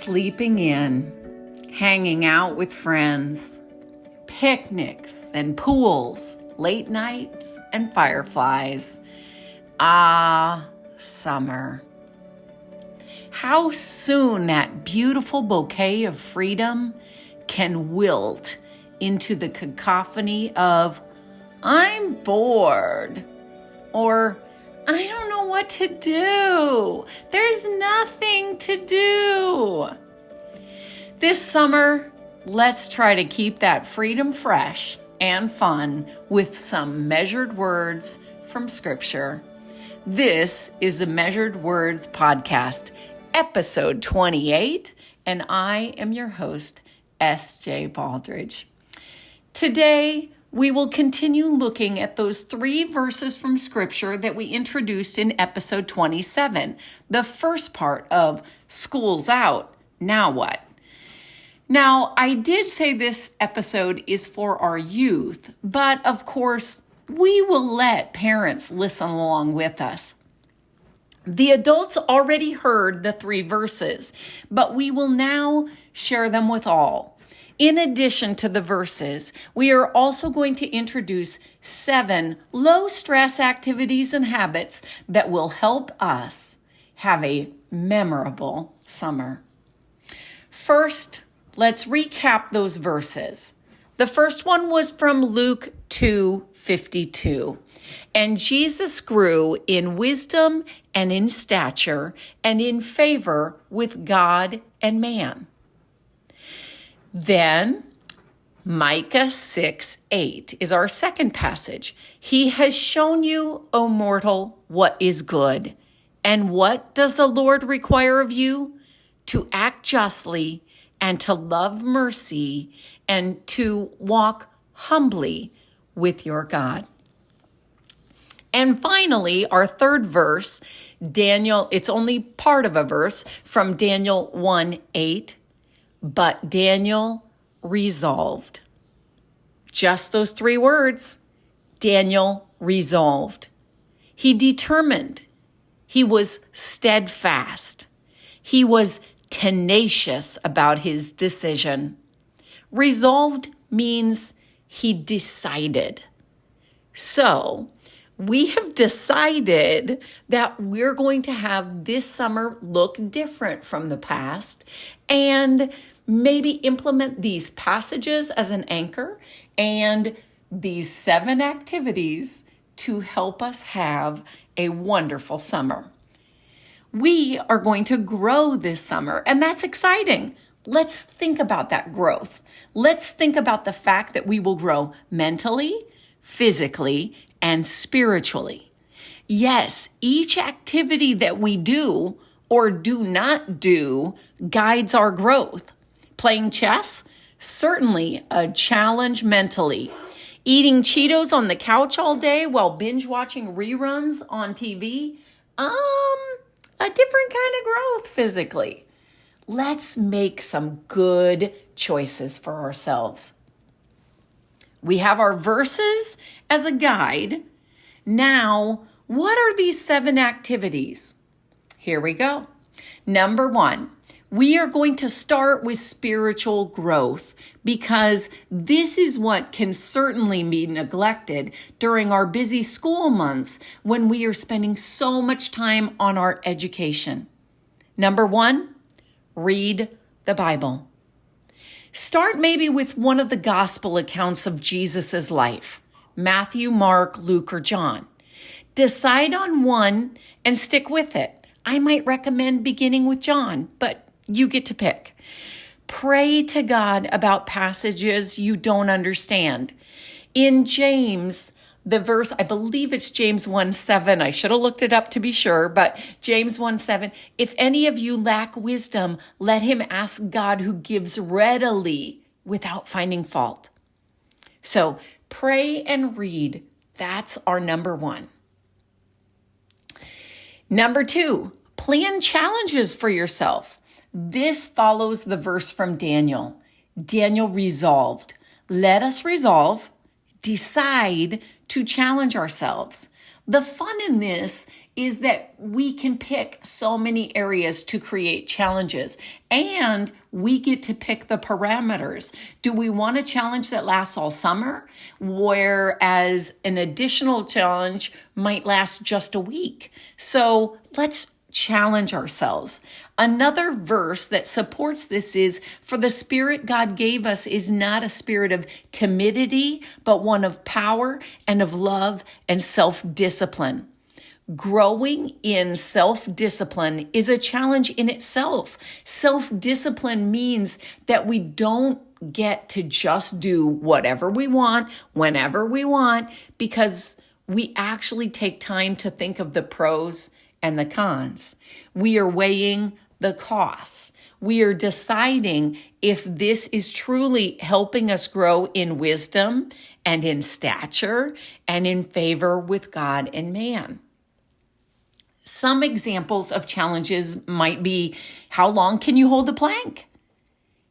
sleeping in, hanging out with friends, picnics and pools, late nights and fireflies. Ah, summer. How soon that beautiful bouquet of freedom can wilt into the cacophony of, I'm bored, or I don't know what to do. There's nothing to do. This summer, let's try to keep that freedom fresh and fun with some measured words from Scripture. This is a Measured Words Podcast, episode 28, and I am your host, S.J. Baldridge. Today, we will continue looking at those 3 verses from Scripture that we introduced in episode 27, the first part of School's Out, Now What? Now, I did say this episode is for our youth, but of course, we will let parents listen along with us. The adults already heard the 3 verses, but we will now share them with all. In addition to the verses, we are also going to introduce 7 low-stress activities and habits that will help us have a memorable summer. First, let's recap those verses. The first one was from Luke 2:52. And Jesus grew in wisdom and in stature and in favor with God and man. Then Micah 6:8 is our second passage. He has shown you, O mortal, what is good. And what does the Lord require of you? To act justly and to love mercy and to walk humbly with your God. And finally, our third verse, Daniel, it's only part of a verse from Daniel 1:8. But Daniel resolved. Just those 3 words. Daniel resolved. He determined. He was steadfast. He was tenacious about his decision. Resolved means he decided. So, we have decided that we're going to have this summer look different from the past and maybe implement these passages as an anchor and these 7 activities to help us have a wonderful summer. We are going to grow this summer, and that's exciting. Let's think about that growth. Let's think about the fact that we will grow mentally, physically, and spiritually. Yes, each activity that we do or do not do guides our growth. Playing chess, certainly a challenge mentally. Eating Cheetos on the couch all day while binge watching reruns on TV, a different kind of growth physically. Let's make some good choices for ourselves. We have our verses as a guide. Now, what are these 7 activities? Here we go. Number 1, we are going to start with spiritual growth because this is what can certainly be neglected during our busy school months when we are spending so much time on our education. Number 1, read the Bible. Start maybe with one of the gospel accounts of Jesus' life, Matthew, Mark, Luke, or John. Decide on one and stick with it. I might recommend beginning with John, but you get to pick. Pray to God about passages you don't understand. In James, the verse, I believe it's James 1:7. I should have looked it up to be sure, but James 1:7. If any of you lack wisdom, let him ask God who gives readily without finding fault. So pray and read. That's our number 1. Number 2, plan challenges for yourself. This follows the verse from Daniel. Daniel resolved. Let us resolve, decide to challenge ourselves. The fun in this is that we can pick so many areas to create challenges, and we get to pick the parameters. Do we want a challenge that lasts all summer, whereas an additional challenge might last just a week? So let's challenge ourselves. Another verse that supports this is, "For the spirit God gave us is not a spirit of timidity, but one of power and of love and self-discipline." Growing in self-discipline is a challenge in itself. Self-discipline means that we don't get to just do whatever we want, whenever we want, because we actually take time to think of the pros and the cons. We are weighing the costs. We are deciding if this is truly helping us grow in wisdom and in stature and in favor with God and man. Some examples of challenges might be, how long can you hold a plank?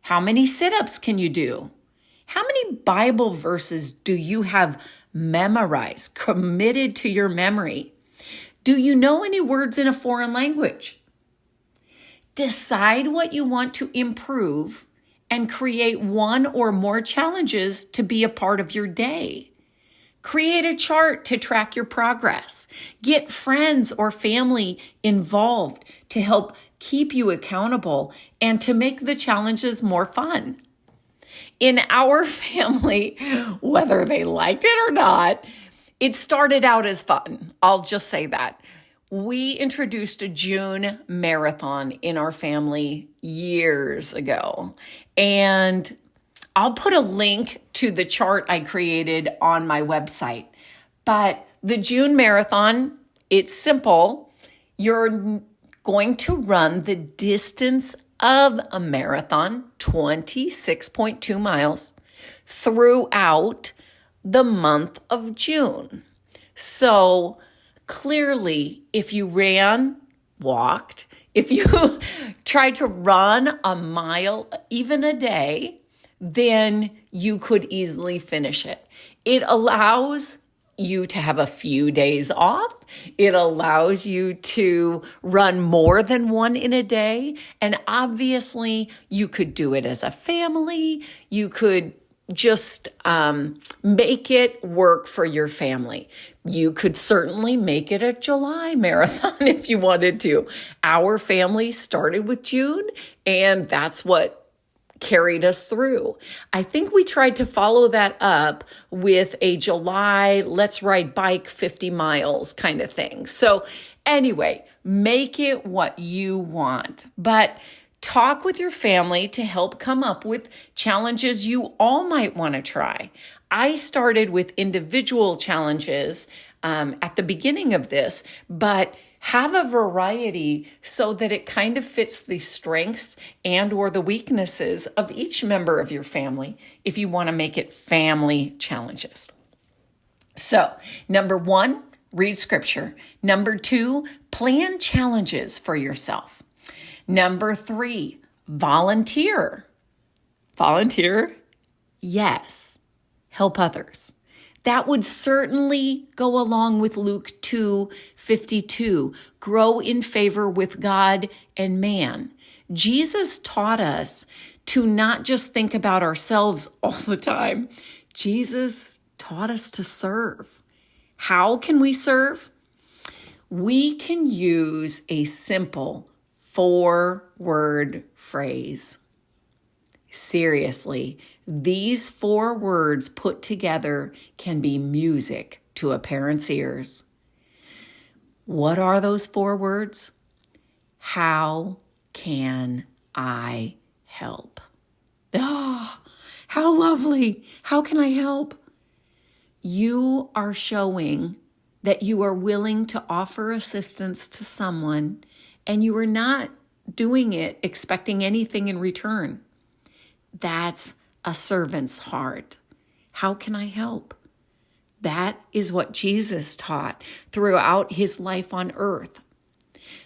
How many sit-ups can you do? How many Bible verses do you have memorized, committed to your memory? Do you know any words in a foreign language? Decide what you want to improve and create one or more challenges to be a part of your day. Create a chart to track your progress. Get friends or family involved to help keep you accountable and to make the challenges more fun. In our family, whether they liked it or not, it started out as fun. I'll just say that. We introduced a June marathon in our family years ago. And I'll put a link to the chart I created on my website. But the June marathon, it's simple. You're going to run the distance of a marathon, 26.2 miles, throughout the month of June. So clearly, if you walked, if you tried to run a mile, even a day, then you could easily finish it. It allows you to have a few days off. It allows you to run more than one in a day. And obviously, you could do it as a family. You could just make it work for your family. You could certainly make it a July marathon if you wanted to. Our family started with June, and that's what carried us through. I think we tried to follow that up with a July, let's ride bike 50 miles kind of thing. So anyway, make it what you want, but talk with your family to help come up with challenges you all might want to try. I started with individual challenges at the beginning of this, but have a variety so that it kind of fits the strengths and or the weaknesses of each member of your family if you want to make it family challenges. So, number 1, read scripture. Number 2, plan challenges for yourself. Number 3, volunteer. Volunteer? Yes. Help others. That would certainly go along with Luke 2:52. Grow in favor with God and man. Jesus taught us to not just think about ourselves all the time. Jesus taught us to serve. How can we serve? We can use a simple 4-word phrase. Seriously, these 4 words put together can be music to a parent's ears. What are those 4 words? How can I help? Oh, how lovely. How can I help? You are showing that you are willing to offer assistance to someone, and you are not doing it expecting anything in return. That's a servant's heart. How can I help? That is what Jesus taught throughout his life on earth.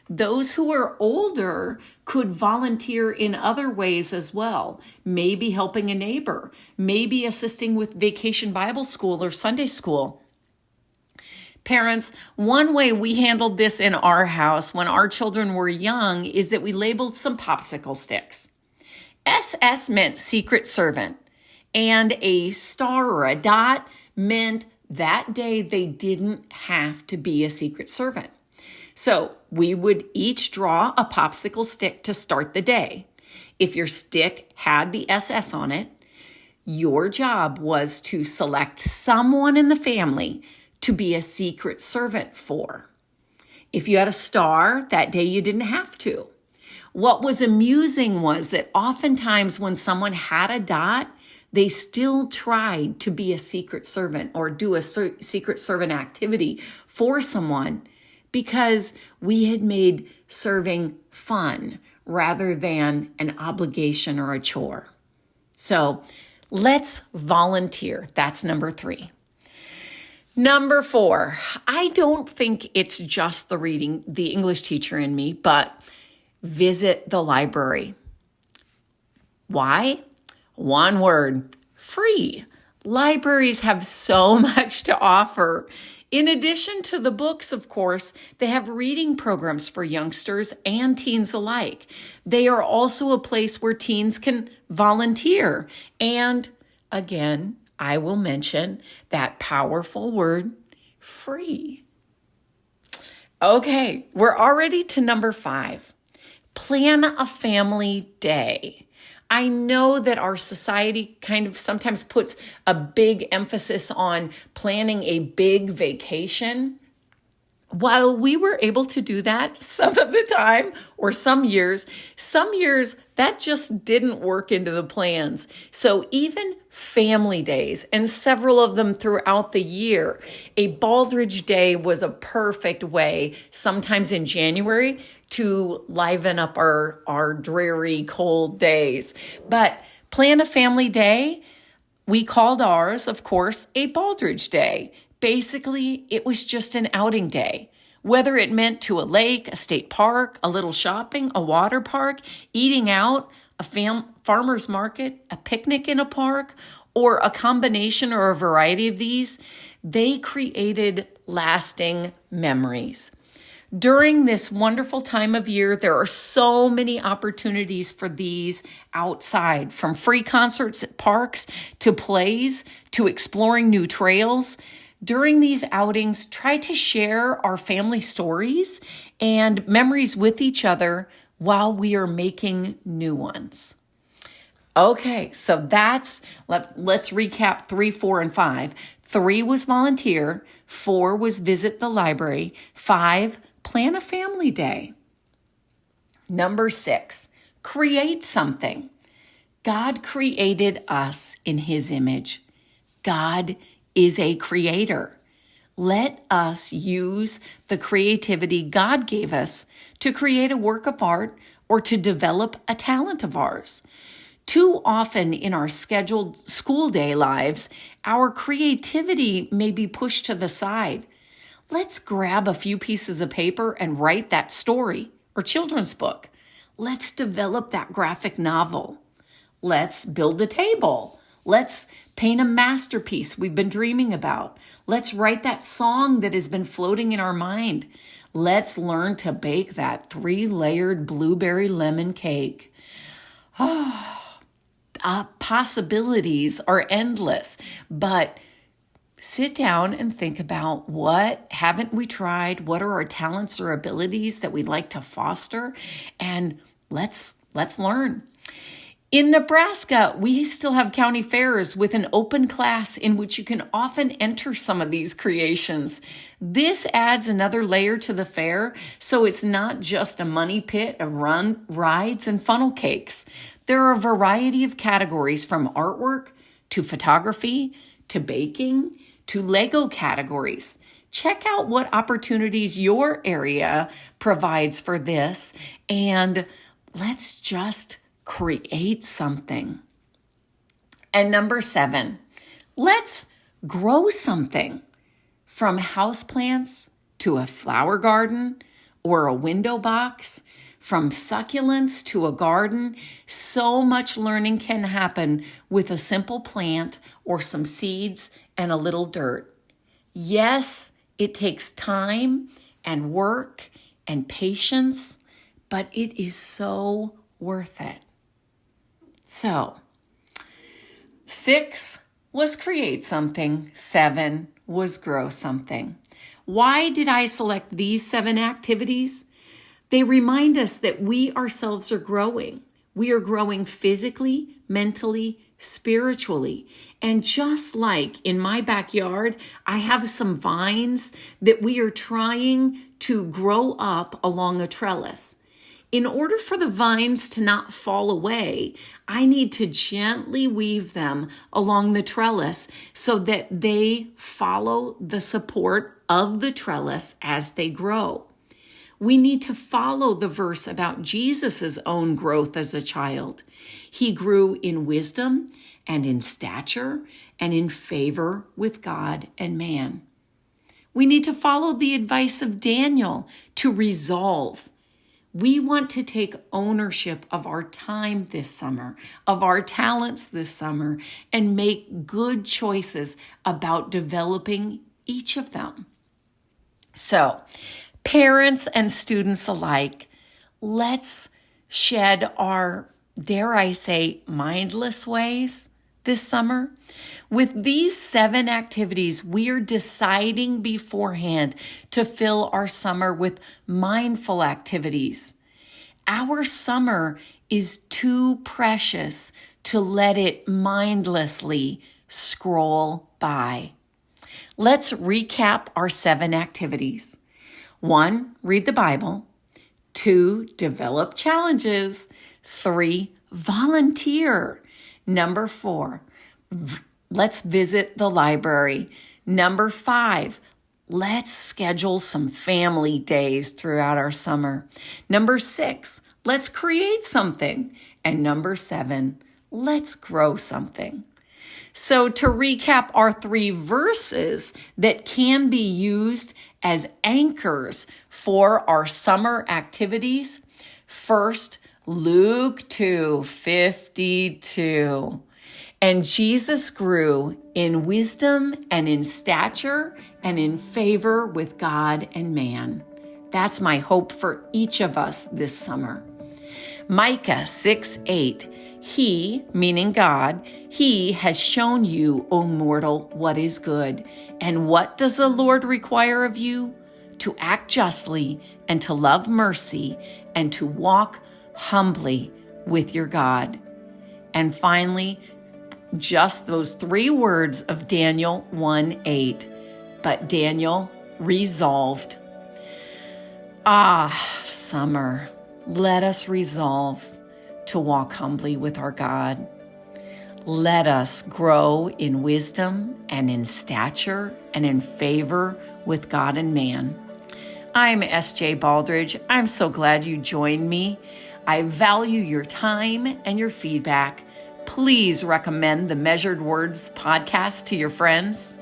Those who are older could volunteer in other ways as well. Maybe helping a neighbor, maybe assisting with Vacation Bible School or Sunday school. Parents, one way we handled this in our house when our children were young is that we labeled some popsicle sticks. SS meant secret servant, and a star or a dot meant that day they didn't have to be a secret servant. So we would each draw a popsicle stick to start the day. If your stick had the SS on it, your job was to select someone in the family to be a secret servant for. If you had a star, that day you didn't have to. What was amusing was that oftentimes when someone had a dot, they still tried to be a secret servant or do a secret servant activity for someone because we had made serving fun rather than an obligation or a chore. So let's volunteer. That's number 3. Number 4, I don't think it's just the English teacher in me, but visit the library. Why? One word, free. Libraries have so much to offer. In addition to the books, of course, they have reading programs for youngsters and teens alike. They are also a place where teens can volunteer. And again, I will mention that powerful word, free. Okay, we're already to number 5. Plan a family day. I know that our society kind of sometimes puts a big emphasis on planning a big vacation. While we were able to do that some of the time, or some years that just didn't work into the plans. So even family days, and several of them throughout the year, a Baldrige Day was a perfect way, sometimes in January, to liven up our dreary, cold days. But plan a family day. We called ours, of course, a Baldrige Day. Basically, it was just an outing day. Whether it meant to a lake, a state park, a little shopping, a water park, eating out, a farmer's market, a picnic in a park, or a combination or a variety of these, they created lasting memories. During this wonderful time of year, there are so many opportunities for these outside, from free concerts at parks to plays to exploring new trails. During these outings, try to share our family stories and memories with each other while we are making new ones. Okay, so let's recap 3, 4, and 5. 3 was volunteer. 4 was visit the library. 5, plan a family day. Number 6, create something. God created us in His image. God is a creator. Let us use the creativity God gave us to create a work of art or to develop a talent of ours. Too often in our scheduled school day lives, our creativity may be pushed to the side. Let's grab a few pieces of paper and write that story or children's book. Let's develop that graphic novel. Let's build a table. Let's paint a masterpiece we've been dreaming about. Let's write that song that has been floating in our mind. Let's learn to bake that 3-layered blueberry lemon cake. Possibilities are endless, but sit down and think about what haven't we tried? What are our talents or abilities that we'd like to foster? And let's learn. In Nebraska, we still have county fairs with an open class in which you can often enter some of these creations. This adds another layer to the fair, so it's not just a money pit of rides and funnel cakes. There are a variety of categories from artwork to photography to baking to Lego categories. Check out what opportunities your area provides for this, and let's just create something. And number 7, let's grow something. From houseplants to a flower garden or a window box, from succulents to a garden, so much learning can happen with a simple plant or some seeds and a little dirt. Yes, It takes time and work and patience, but it is so worth it. So, 6 was create something, 7 was grow something. Why did I select these 7 activities? They remind us that we ourselves are growing. We are growing physically, mentally, spiritually. And just like in my backyard, I have some vines that we are trying to grow up along a trellis. In order for the vines to not fall away, I need to gently weave them along the trellis so that they follow the support of the trellis as they grow. We need to follow the verse about Jesus' own growth as a child. He grew in wisdom and in stature and in favor with God and man. We need to follow the advice of Daniel to resolve. We want to take ownership of our time this summer, of our talents this summer, and make good choices about developing each of them. So, parents and students alike, let's shed our, dare I say, mindless ways this summer. With these 7 activities, we are deciding beforehand to fill our summer with mindful activities. Our summer is too precious to let it mindlessly scroll by. Let's recap our 7 activities. 1, read the Bible. 2, develop challenges. 3, volunteer. Number 4, let's visit the library. Number 5, let's schedule some family days throughout our summer. Number 6, let's create something. And number 7, let's grow something. So to recap our 3 verses that can be used as anchors for our summer activities. First, Luke 2:52. And Jesus grew in wisdom and in stature and in favor with God and man. That's my hope for each of us this summer. Micah 6:8. He, meaning God, he has shown you, O mortal, what is good. And what does the Lord require of you? To act justly and to love mercy and to walk humbly with your God. And finally, just those 3 words of Daniel 1:8. But Daniel resolved. Summer, let us resolve to walk humbly with our God. Let us grow in wisdom and in stature and in favor with God and man. I'm S.J. Baldridge. I'm so glad you joined me. I value your time and your feedback. Please recommend the Measured Words podcast to your friends.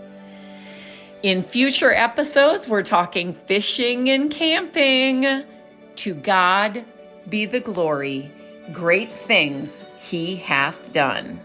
In future episodes, we're talking fishing and camping. To God be the glory. Great things he hath done.